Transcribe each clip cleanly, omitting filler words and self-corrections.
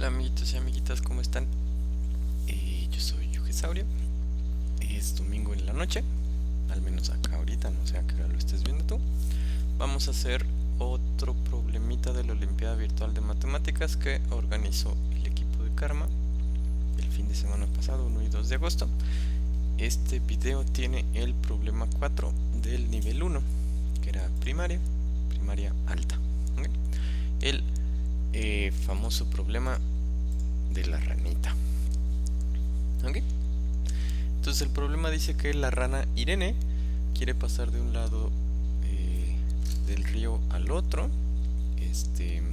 Hola amiguitos y amiguitas, ¿cómo están? Yo soy Yugesaurio. Es domingo en la noche, al menos acá ahorita, no sé a qué hora lo estés viendo tú. Vamos a hacer otro problemita de la Olimpiada Virtual de Matemáticas que organizó el equipo de Karma el fin de semana pasado, 1 y 2 de agosto. Este video tiene el problema 4 del nivel 1, que era primaria alta. ¿Ok? El famoso problema de la ranita. ¿Ok? Entonces el problema dice que la rana Irene quiere pasar de un lado del río al otro. Espero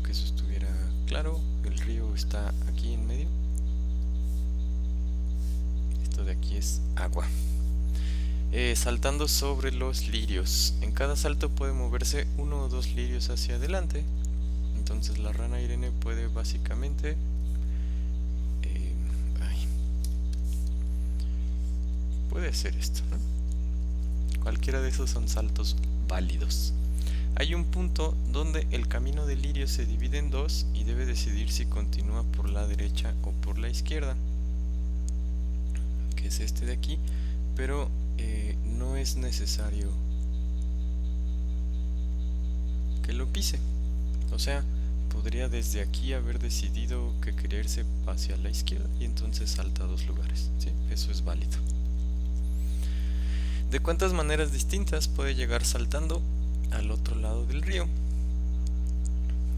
que eso estuviera claro. El río está aquí en medio. Esto de aquí es agua. Saltando sobre los lirios. En cada salto puede moverse 1 o 2 lirios hacia adelante. Entonces la rana Irene puede básicamente puede hacer esto, ¿no? Cualquiera de esos son saltos válidos. Hay un punto donde el camino de lirio se divide en dos y debe decidir si continúa por la derecha o por la izquierda, que es este de aquí, pero no es necesario que lo pise. O sea, podría desde aquí haber decidido que quería irse hacia la izquierda y entonces salta a 2 lugares, ¿sí? Eso es válido. ¿De cuántas maneras distintas puede llegar saltando al otro lado del río?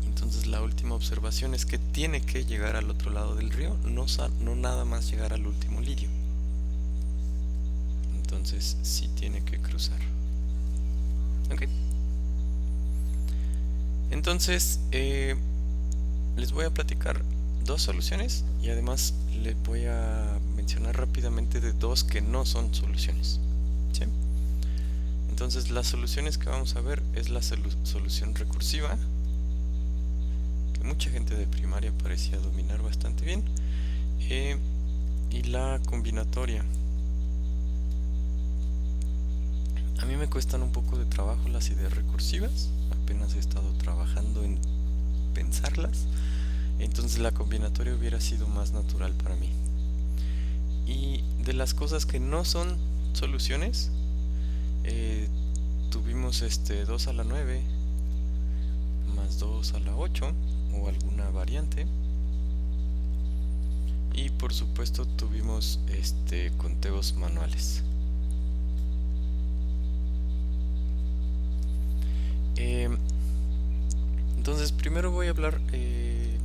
Entonces la última observación es que tiene que llegar al otro lado del río, no nada más llegar al último lirio. Entonces sí tiene que cruzar. ¿Ok? Entonces les voy a platicar 2 soluciones y además les voy a mencionar rápidamente de 2 que no son soluciones. ¿Sí? Entonces las soluciones que vamos a ver es la solución recursiva, que mucha gente de primaria parecía dominar bastante bien, y la combinatoria. A mí me cuestan un poco de trabajo las ideas recursivas, apenas he estado trabajando en pensarlas, entonces la combinatoria hubiera sido más natural para mí. Y de las cosas que no son soluciones, tuvimos 2 a la 9 más 2 a la 8 o alguna variante, y por supuesto tuvimos conteos manuales. Entonces primero voy a hablar en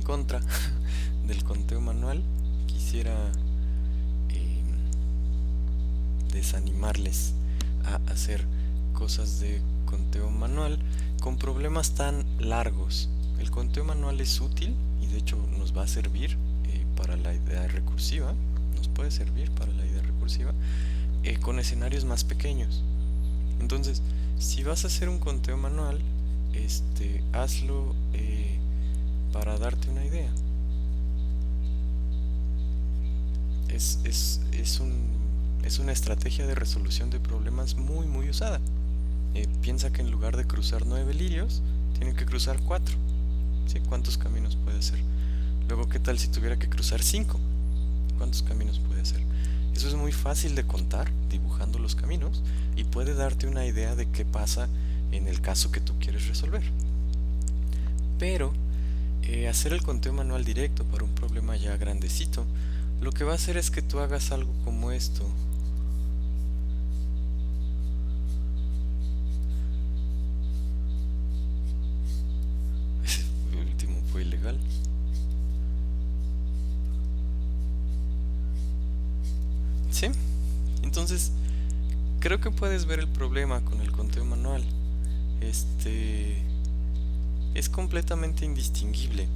contra del conteo manual. Quisiera desanimarles a hacer cosas de conteo manual con problemas tan largos. El conteo manual es útil y de hecho nos va a servir para la idea recursiva, nos puede servir para la idea recursiva con escenarios más pequeños. Entonces, si vas a hacer un conteo manual, hazlo para darte una idea. Es una estrategia de resolución de problemas muy usada. Piensa que en lugar de cruzar 9 lirios, tiene que cruzar 4. ¿Sí? ¿Cuántos caminos puede hacer? Luego, ¿qué tal si tuviera que cruzar 5? ¿Cuántos caminos puede hacer? Eso es muy fácil de contar dibujando los caminos y puede darte una idea de qué pasa en el caso que tú quieres resolver. Pero hacer el conteo manual directo para un problema ya grandecito, lo que va a hacer es que tú hagas algo como esto. Ese último fue ilegal. ¿Sí? Entonces, creo que puedes ver el problema con el conteo manual. Es completamente indistinguible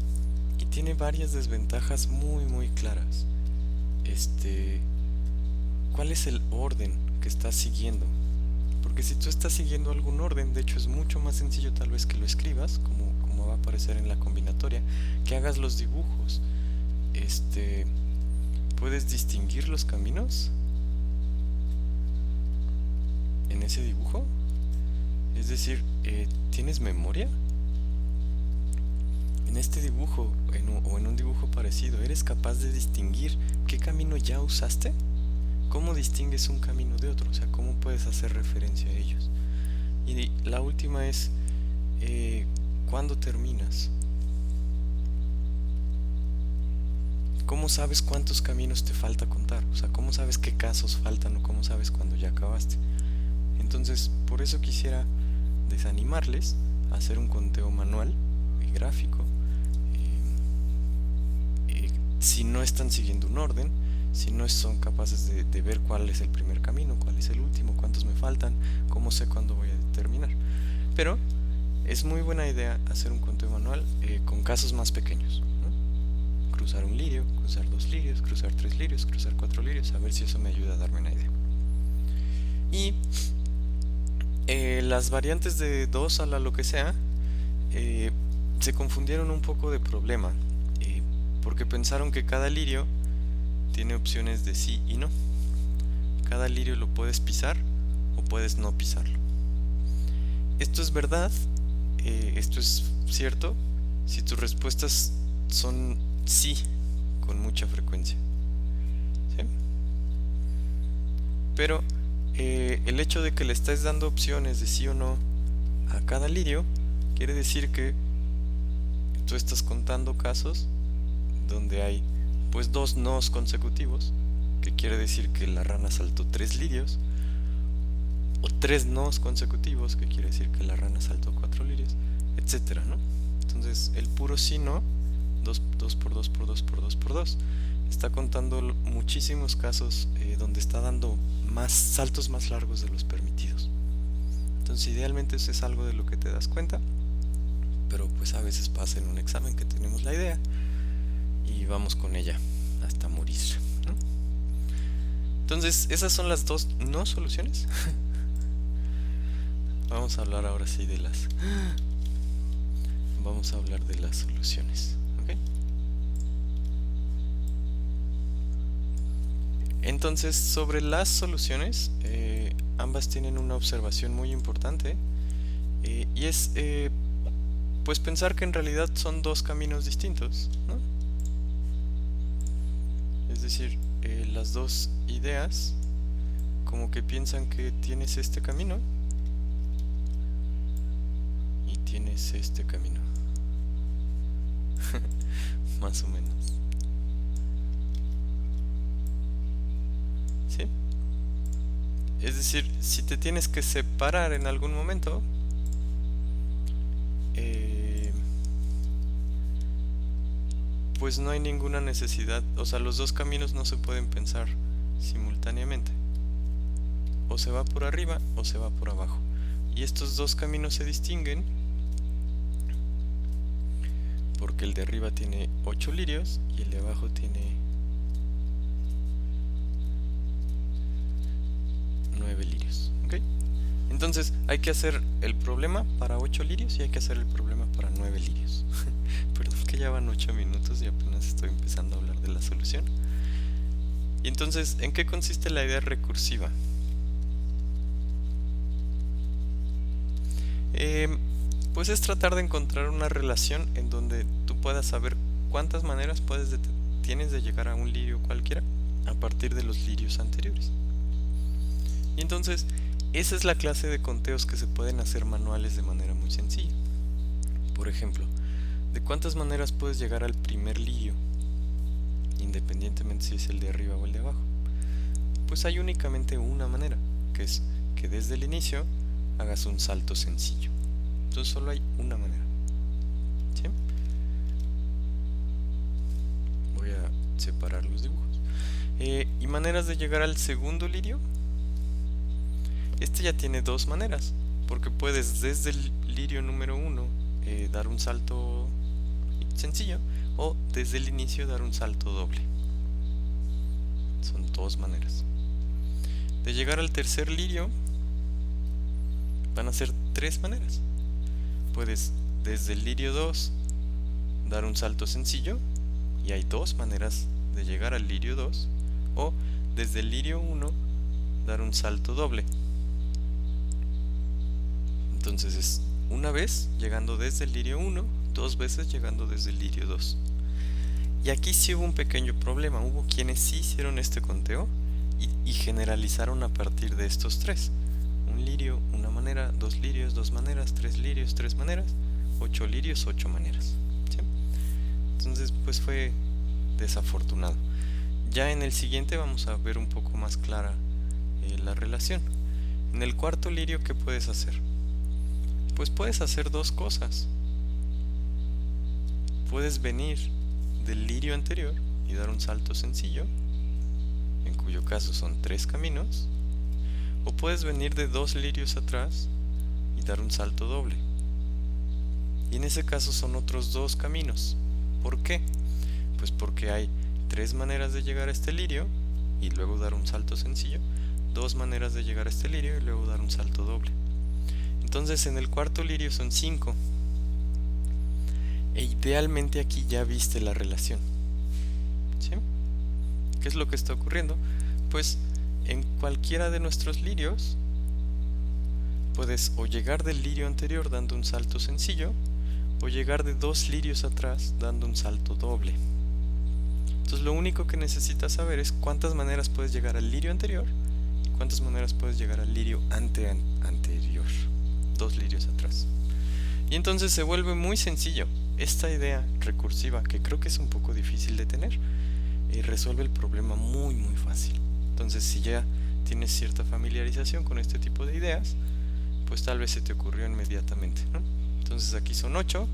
y tiene varias desventajas muy claras. ¿Cuál es el orden que estás siguiendo? Porque si tú estás siguiendo algún orden, de hecho es mucho más sencillo tal vez que lo escribas, como va a aparecer en la combinatoria, que hagas los dibujos. ¿Puedes distinguir los caminos en ese dibujo? Es decir, ¿tienes memoria? en este dibujo o en un dibujo parecido, ¿eres capaz de distinguir qué camino ya usaste? ¿Cómo distingues un camino de otro? O sea, ¿cómo puedes hacer referencia a ellos? Y la última es, ¿cuándo terminas? ¿Cómo sabes cuántos caminos te falta contar? O sea, ¿cómo sabes qué casos faltan o cómo sabes cuándo ya acabaste? Entonces, por eso quisiera desanimarles a hacer un conteo manual y gráfico. Si no están siguiendo un orden, si no son capaces de ver cuál es el primer camino, cuál es el último, cuántos me faltan, cómo sé cuándo voy a terminar. Pero es muy buena idea hacer un conteo manual con casos más pequeños, ¿no? Cruzar un lirio, cruzar 2 lirios, cruzar 3 lirios, cruzar 4 lirios, a ver si eso me ayuda a darme una idea. Y las variantes de 2 a la lo que sea se confundieron un poco de problema, porque pensaron que cada lirio tiene opciones de sí y no. Cada lirio lo puedes pisar o puedes no pisarlo. Esto es verdad, esto es cierto, si tus respuestas son sí con mucha frecuencia, ¿sí? Pero el hecho de que le estés dando opciones de sí o no a cada lirio quiere decir que tú estás contando casos donde hay pues 2 nos consecutivos, que quiere decir que la rana saltó 3 lirios, o 3 nos consecutivos, que quiere decir que la rana saltó 4 lirios, etcétera, ¿no? Entonces el puro sí no, 2 por 2 por 2 por 2 por 2, está contando muchísimos casos donde está dando más saltos más largos de los permitidos. Entonces idealmente eso es algo de lo que te das cuenta, pero pues a veces pasa en un examen que tenemos la idea y vamos con ella hasta morir, ¿no? Entonces esas son las 2 no soluciones. Vamos a hablar ahora sí de las soluciones, ¿ok? Entonces sobre las soluciones ambas tienen una observación muy importante, y es pues pensar que en realidad son 2 caminos distintos, ¿no? Es decir, las 2 ideas como que piensan que tienes este camino y tienes este camino. Más o menos. ¿Sí? Es decir, si te tienes que separar en algún momento, pues no hay ninguna necesidad, o sea, los 2 caminos no se pueden pensar simultáneamente. O se va por arriba o se va por abajo. Y estos 2 caminos se distinguen porque el de arriba tiene 8 lirios y el de abajo tiene 9 lirios, ¿ok? Entonces hay que hacer el problema para 8 lirios y hay que hacer el problema para 9 lirios. Perdón que ya van 8 minutos y apenas estoy empezando a hablar de la solución. Y entonces, ¿en qué consiste la idea recursiva? Pues es tratar de encontrar una relación en donde tú puedas saber cuántas maneras tienes de llegar a un lirio cualquiera a partir de los lirios anteriores. Y entonces, esa es la clase de conteos que se pueden hacer manuales de manera muy sencilla. Por ejemplo, ¿de cuántas maneras puedes llegar al primer lirio, independientemente si es el de arriba o el de abajo? Pues hay únicamente una manera, que es que desde el inicio hagas un salto sencillo. Entonces solo hay una manera, ¿sí? Voy a separar los dibujos. Y maneras de llegar al segundo lirio. Este ya tiene 2 maneras, porque puedes desde el lirio número 1 dar un salto sencillo, o desde el inicio dar un salto doble. Son 2 maneras. De llegar al tercer lirio van a ser 3 maneras. Puedes desde el lirio 2 dar un salto sencillo, y hay 2 maneras de llegar al lirio 2, o desde el lirio 1 dar un salto doble. Entonces es una vez llegando desde el lirio 1 2 veces llegando desde el lirio 2. Y aquí sí hubo un pequeño problema, hubo quienes sí hicieron este conteo y generalizaron a partir de estos 3. Un lirio, una manera, 2 lirios, 2 maneras, 3 lirios, 3 maneras, 8 lirios, 8 maneras. ¿Sí? Entonces pues fue desafortunado. Ya en el siguiente vamos a ver un poco más clara la relación. En el cuarto lirio, ¿qué puedes hacer? Pues puedes hacer 2 cosas. Puedes venir del lirio anterior y dar un salto sencillo, en cuyo caso son 3 caminos, o puedes venir de 2 lirios atrás y dar un salto doble. Y en ese caso son otros 2 caminos. ¿Por qué? Pues porque hay 3 maneras de llegar a este lirio y luego dar un salto sencillo, 2 maneras de llegar a este lirio y luego dar un salto doble. Entonces en el cuarto lirio son 5. E idealmente aquí ya viste la relación. ¿Sí? ¿Qué es lo que está ocurriendo? Pues en cualquiera de nuestros lirios puedes o llegar del lirio anterior dando un salto sencillo o llegar de 2 lirios atrás dando un salto doble. Entonces lo único que necesitas saber es cuántas maneras puedes llegar al lirio anterior y cuántas maneras puedes llegar al lirio anterior, 2 lirios atrás. Y entonces se vuelve muy sencillo. Esta idea recursiva, que creo que es un poco difícil de tener, resuelve el problema muy fácil. Entonces si ya tienes cierta familiarización con este tipo de ideas, pues tal vez se te ocurrió inmediatamente, ¿no? Entonces aquí son 8,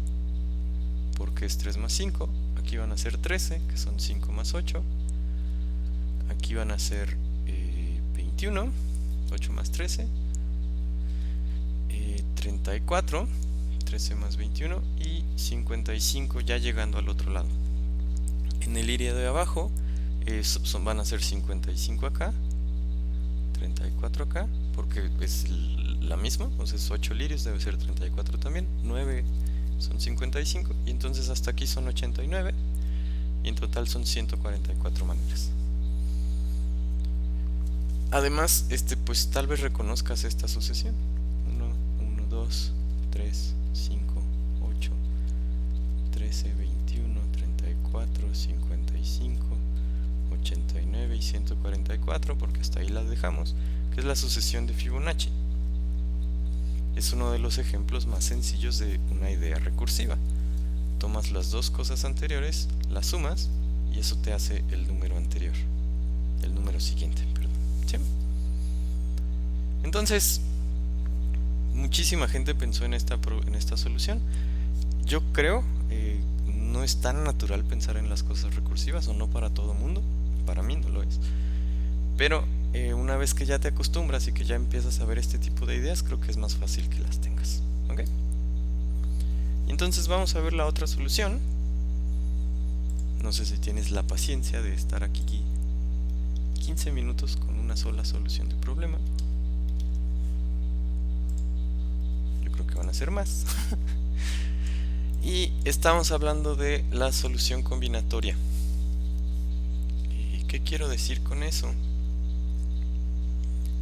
porque es 3 más 5. Aquí van a ser 13, que son 5 más 8. Aquí van a ser 21, 8 más 13. 34, 13 más 21 y 55 ya llegando al otro lado. En el lirio de abajo van a ser 55 acá, 34 acá, porque es la misma, entonces 8 lirios debe ser 34 también, 9 son 55 y entonces hasta aquí son 89 y en total son 144 maneras. Además, pues tal vez reconozcas esta sucesión. 2, 3, 5, 8, 13, 21, 34, 55, 89 y 144, porque hasta ahí la dejamos, que es la sucesión de Fibonacci. Es uno de los ejemplos más sencillos de una idea recursiva. Tomas las 2 cosas anteriores, las sumas y eso te hace el número anterior, el número siguiente, perdón. ¿Sí? Entonces, muchísima gente pensó en esta solución. Yo creo, no es tan natural pensar en las cosas recursivas, o no para todo mundo, para mí no lo es. Pero una vez que ya te acostumbras y que ya empiezas a ver este tipo de ideas, creo que es más fácil que las tengas. ¿Ok? Y entonces vamos a ver la otra solución. No sé si tienes la paciencia de estar aquí 15 minutos con una sola solución de problema. Creo que van a ser más. Y estamos hablando de la solución combinatoria. ¿Qué quiero decir con eso?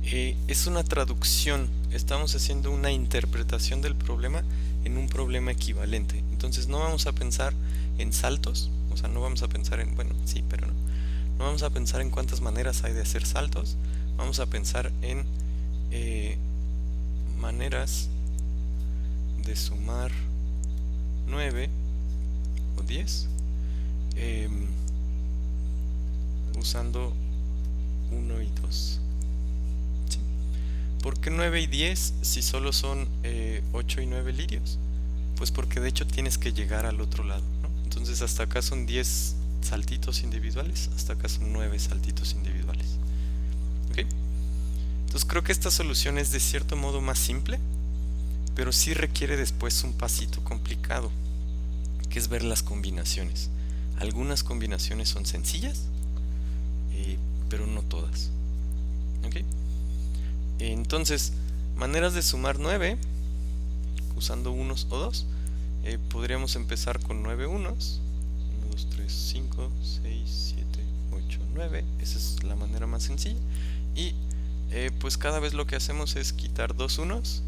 Es una traducción. Estamos haciendo una interpretación del problema en un problema equivalente. Entonces no vamos a pensar en saltos, o sea, no vamos a pensar en, bueno, sí, pero no. No vamos a pensar en cuántas maneras hay de hacer saltos. Vamos a pensar en maneras de sumar 9 o 10 usando 1 y 2. ¿Sí? ¿Por qué 9 y 10 si solo son 8 y 9 lirios? Pues porque de hecho tienes que llegar al otro lado, ¿no? Entonces hasta acá son 10 saltitos individuales, hasta acá son 9 saltitos individuales. ¿Ok? Entonces creo que esta solución es de cierto modo más simple, pero sí requiere después un pasito complicado, que es ver las combinaciones. Algunas combinaciones son sencillas, pero no todas. ¿Okay? Entonces, maneras de sumar 9 usando unos o dos. Podríamos empezar con 9 unos. 1, 2, 3, 5, 6, 7, 8, 9. Esa es la manera más sencilla. Y pues cada vez lo que hacemos es quitar 2 unos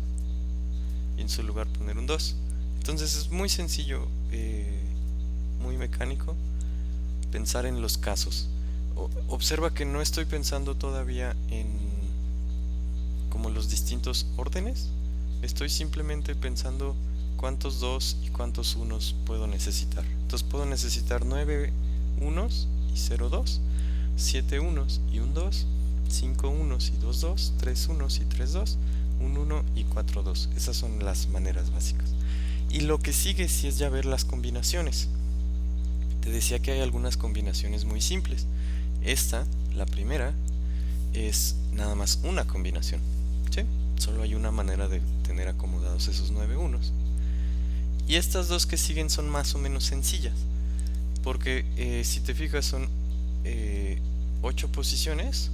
y en su lugar poner un 2. Entonces es muy sencillo muy mecánico pensar en los casos. Observa que no estoy pensando todavía en como los distintos órdenes. Estoy simplemente pensando cuántos 2 y cuántos unos puedo necesitar. Entonces puedo necesitar 9 unos y 0 2, 7 unos y un 2, 5 unos y 2 2, 3 unos y 3 2, un 1 y 4 2. Esas son las maneras básicas. Y lo que sigue sí es ya ver las combinaciones. Te decía que hay algunas combinaciones muy simples. Esta, la primera, es nada más una combinación, ¿sí? Solo hay una manera de tener acomodados esos 9 unos. Y estas dos que siguen son más o menos sencillas, porque si te fijas son 8 posiciones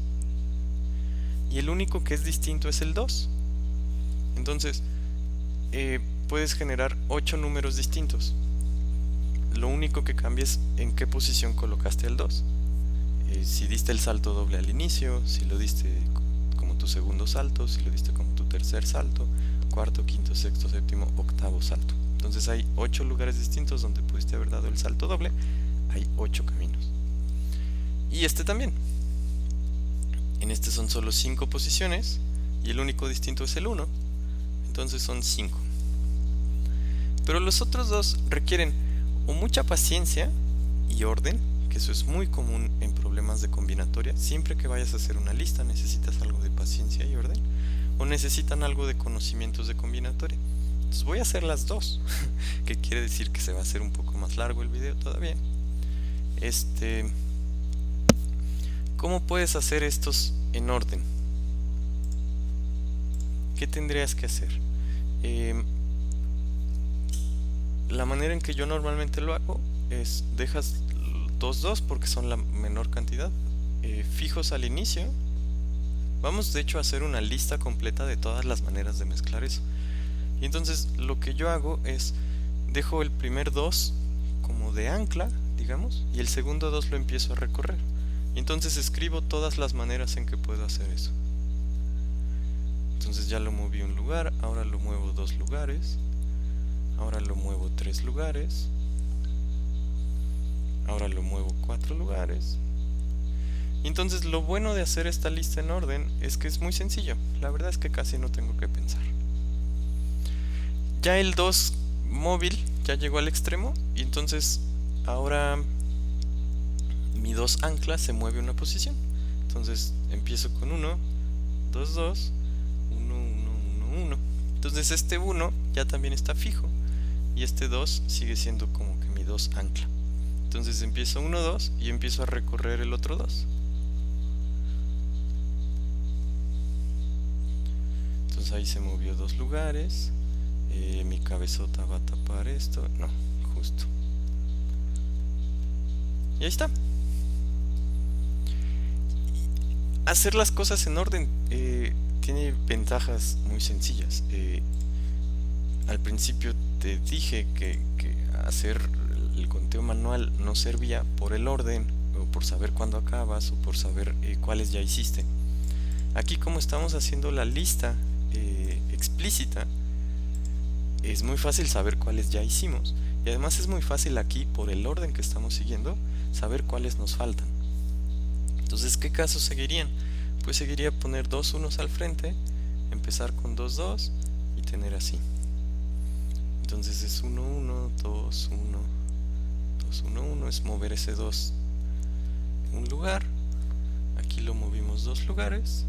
y el único que es distinto es el 2. Entonces puedes generar 8 números distintos. Lo único que cambia es en qué posición colocaste el 2. Si diste el salto doble al inicio, si lo diste como tu segundo salto, si lo diste como tu tercer salto, cuarto, quinto, sexto, séptimo, octavo salto. Entonces hay 8 lugares distintos donde pudiste haber dado el salto doble. Hay 8 caminos. Y este también. En este son solo 5 posiciones y el único distinto es el 1. Entonces son 5. Pero los otros dos requieren o mucha paciencia y orden, que eso es muy común en problemas de combinatoria. Siempre que vayas a hacer una lista necesitas algo de paciencia y orden, o necesitan algo de conocimientos de combinatoria. Entonces voy a hacer las dos, que quiere decir que se va a hacer un poco más largo el video todavía. ¿Cómo puedes hacer estos en orden? ¿Qué tendrías que hacer? La manera en que yo normalmente lo hago es dejas 2 2 porque son la menor cantidad, fijos al inicio. Vamos de hecho a hacer una lista completa de todas las maneras de mezclar eso. Y entonces lo que yo hago es dejo el primer 2 como de ancla, digamos, y el segundo 2 lo empiezo a recorrer. Y entonces escribo todas las maneras en que puedo hacer eso. Entonces ya lo moví un lugar, ahora lo muevo 2 lugares, ahora lo muevo 3 lugares, ahora lo muevo 4 lugares. Y entonces lo bueno de hacer esta lista en orden es que es muy sencillo. La verdad es que casi no tengo que pensar. Ya el 2 móvil ya llegó al extremo y entonces ahora mi 2 ancla se mueve una posición. Entonces empiezo con 1, 2, 2, 1, 1, 1, 1. Entonces este 1 ya también está fijo y este 2 sigue siendo como que mi 2 ancla. Entonces empiezo 1, 2 y empiezo a recorrer el otro 2. Entonces ahí se movió 2 lugares. Mi cabezota va a tapar esto. No, justo. Y ahí está. Hacer las cosas en orden tiene ventajas muy sencillas. Al principio te dije que hacer el conteo manual no servía por el orden, o por saber cuándo acabas, o por saber cuáles ya hiciste. Aquí, como estamos haciendo la lista explícita, es muy fácil saber cuáles ya hicimos, y además es muy fácil aquí, por el orden que estamos siguiendo, saber cuáles nos faltan. Entonces, ¿qué casos seguirían? Pues seguiría poner 2 unos al frente, empezar con 2 2 y tener así. Entonces es 1 1, 2 1, 2 1 1, es mover ese 2 en un lugar. Aquí lo movimos 2 lugares,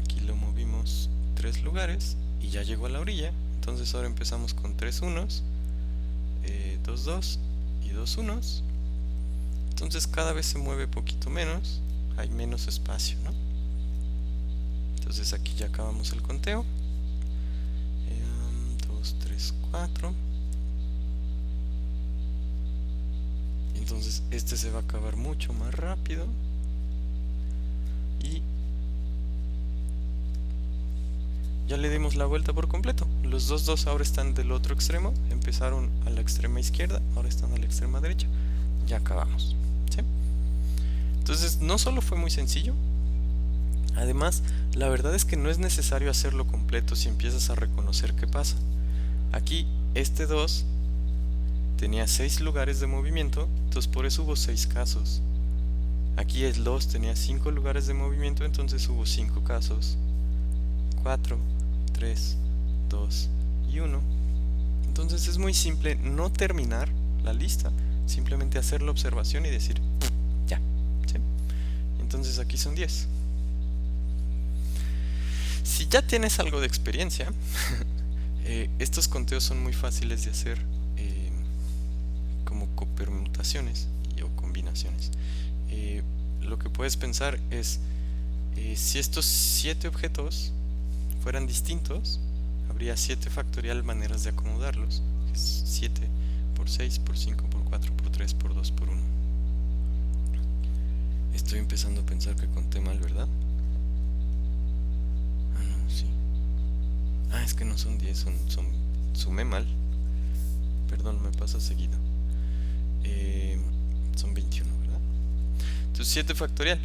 aquí lo movimos 3 lugares y ya llegó a la orilla. Entonces ahora empezamos con 3 unos, 2 2 y 2 unos. Entonces cada vez se mueve poquito menos, hay menos espacio, ¿no? Entonces aquí ya acabamos el conteo. 2 3 4. Entonces este se va a acabar mucho más rápido. Y ya le dimos la vuelta por completo. Los 2 2 ahora están del otro extremo. Empezaron a la extrema izquierda, ahora están a la extrema derecha. Ya acabamos, ¿sí? Entonces no solo fue muy sencillo, además la verdad es que no es necesario hacerlo completo si empiezas a reconocer qué pasa. Aquí este 2 tenía 6 lugares de movimiento, entonces por eso hubo 6 casos. Aquí el 2 tenía 5 lugares de movimiento, entonces hubo 5 casos. 4, 3, 2 y 1. Entonces es muy simple no terminar la lista, simplemente hacer la observación y decir ya, ¿sí? Entonces aquí son 10. Si ya tienes algo de experiencia, estos conteos son muy fáciles de hacer como permutaciones o combinaciones. Lo que puedes pensar es, si estos 7 objetos fueran distintos, habría 7 factorial maneras de acomodarlos. Es 7 por 6, por 5, por 4, por 3, por 2, por 1. Estoy empezando a pensar que conté mal, ¿verdad? Ah, no, sí. Ah, es que no son 10, sumé mal. Perdón, me pasa seguido. Son 21, ¿verdad? Entonces 7 factorial.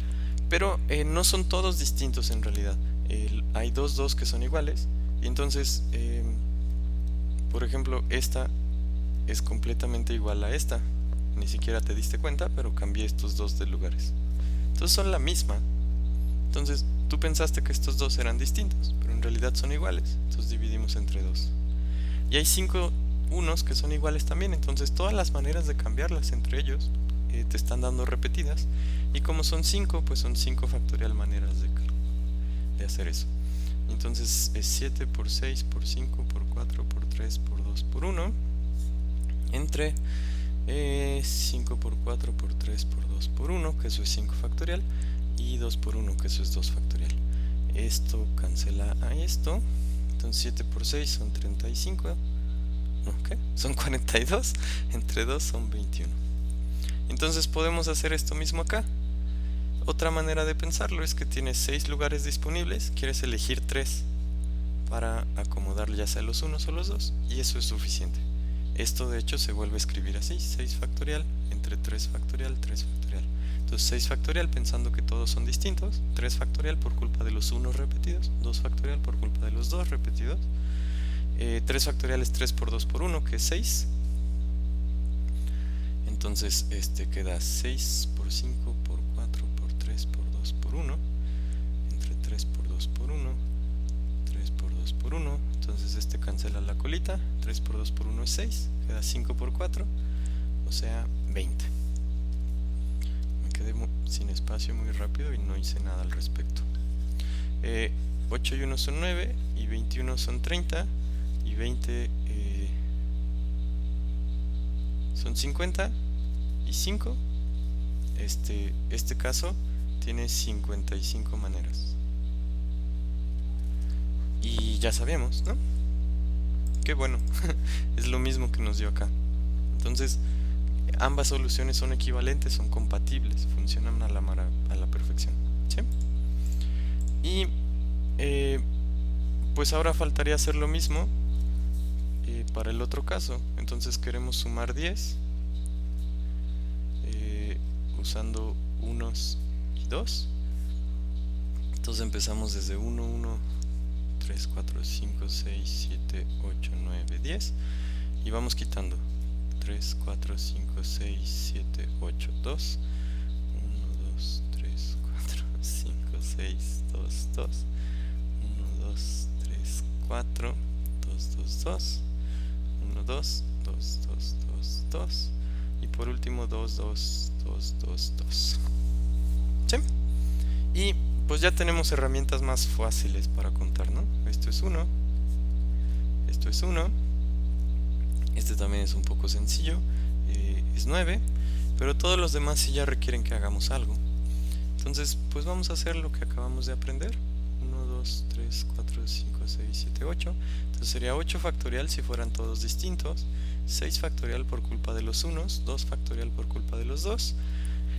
Pero no son todos distintos en realidad. Hay 2 que son iguales. Y entonces, por ejemplo, esta es completamente igual a esta. Ni siquiera te diste cuenta, pero cambié estos 2 de lugares. Entonces son la misma. Entonces tú pensaste que estos 2 eran distintos, pero en realidad son iguales. Entonces dividimos entre 2. Y hay 5 unos que son iguales también. Entonces todas las maneras de cambiarlas entre ellos te están dando repetidas. Y como son 5, pues son 5 factorial maneras de hacer eso. Entonces es 7 por 6 por 5 por 4 por 3 por 2 por 1 entre 5 por 4 por 3 por 2 por 1, que eso es 5 factorial, y 2 por 1, que eso es 2 factorial. Esto cancela a esto. Entonces 7 por 6 son 35. No, ¿qué? Son 42. Entre 2 son 21. Entonces podemos hacer esto mismo acá. Otra manera de pensarlo es que tienes 6 lugares disponibles, quieres elegir 3 para acomodar ya sea los unos o los 2, y eso es suficiente. Esto de hecho se vuelve a escribir así: 6 factorial entre 3 factorial, 3 factorial. Entonces 6 factorial pensando que todos son distintos, 3 factorial por culpa de los 1 repetidos, 2 factorial por culpa de los 2 repetidos, 3 factorial es 3 por 2 por 1, que es 6. Entonces queda 6 por 5 por 4 por 3 por 2 por 1 entre 3 por 2 por 1, 3 por 2 por 1. Entonces cancela la colita. 3 por 2 por 1 es 6, queda 5 por 4, o sea 20. Me quedé sin espacio muy rápido y no hice nada al respecto. 8 y 1 son 9, y 21 son 30, y 20 son 50, y 5, este caso tiene 55 maneras. Y ya sabemos, ¿no? Qué bueno. Es lo mismo que nos dio acá. Entonces ambas soluciones son equivalentes, son compatibles, funcionan a la perfección, ¿sí? Y pues ahora faltaría hacer lo mismo para el otro caso. Entonces queremos sumar 10 usando unos y 2. Entonces empezamos desde 1, 1, 3, 4, 5, 6, 7, 8, 9, 10 y vamos quitando 3, 4, 5, 6, 7, 8, 2, 1, 2, 3, 4, 5, 6, 2, 2, 1, 2, 3, 4, 2, 2, 2, 1, 2, 2, 2, 2, 2 y por último 2, 2, 2, 2, 2. ¿Sí? Y pues ya tenemos herramientas más fáciles para contar, ¿no? Esto es 1, esto es 1, este también es un poco sencillo, es 9, pero todos los demás sí ya requieren que hagamos algo. Entonces pues vamos a hacer lo que acabamos de aprender: 1, 2, 3, 4, 5, 6, 7, 8. Entonces sería 8 factorial si fueran todos distintos, 6 factorial por culpa de los unos, 2 factorial por culpa de los 2.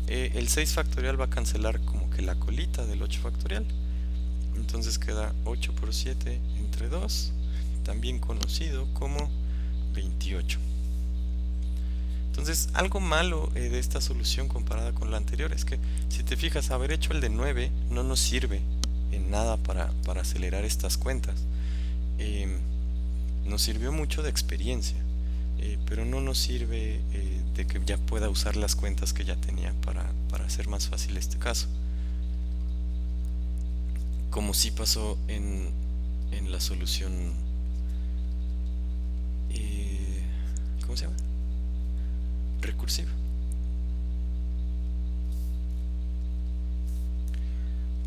El 6 factorial va a cancelar como que la colita del 8 factorial. Entonces queda 8 por 7 entre 2, también conocido como 28. Entonces algo malo de esta solución comparada con la anterior es que, si te fijas, haber hecho el de 9 no nos sirve en nada para acelerar estas cuentas. Nos sirvió mucho de experiencia, pero no nos sirve de que ya pueda usar las cuentas que ya tenía para hacer más fácil este caso, como sí pasó en la solución, ¿cómo se llama? Recursiva.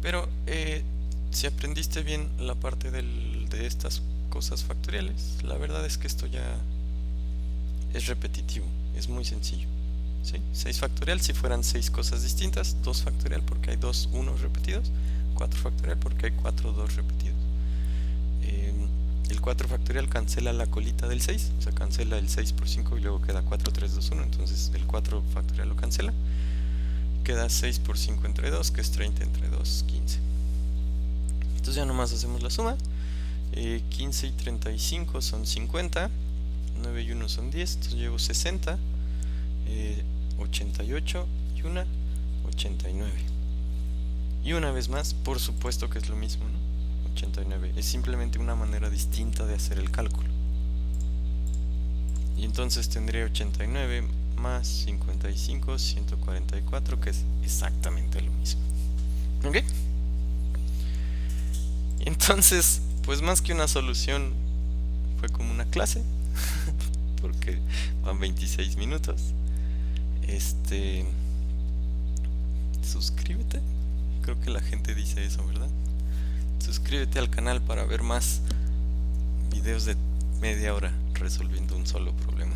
Pero si aprendiste bien la parte de estas cosas factoriales, la verdad es que esto ya es repetitivo, es muy sencillo. ¿Sí? 6 factorial si fueran 6 cosas distintas, 2 factorial porque hay 2 1 repetidos, 4 factorial porque hay 4 2 repetidos. El 4 factorial cancela la colita del 6, o sea, cancela el 6 por 5 y luego queda 4, 3, 2, 1, entonces el 4 factorial lo cancela. Queda 6 por 5 entre 2, que es 30 entre 2, 15. Entonces ya nomás hacemos la suma. 15 y 35 son 50, 9 y 1 son 10, entonces llevo 60, 88 y 1, 89. Y una vez más, por supuesto que es lo mismo, ¿no? 89, es simplemente una manera distinta de hacer el cálculo. Y entonces tendría 89 más 55, 144, que es exactamente lo mismo. ¿Ok? Entonces, pues más que una solución, fue como una clase, porque van 26 minutos. Suscríbete, creo que la gente dice eso, ¿verdad? Suscríbete al canal para ver más videos de media hora resolviendo un solo problema.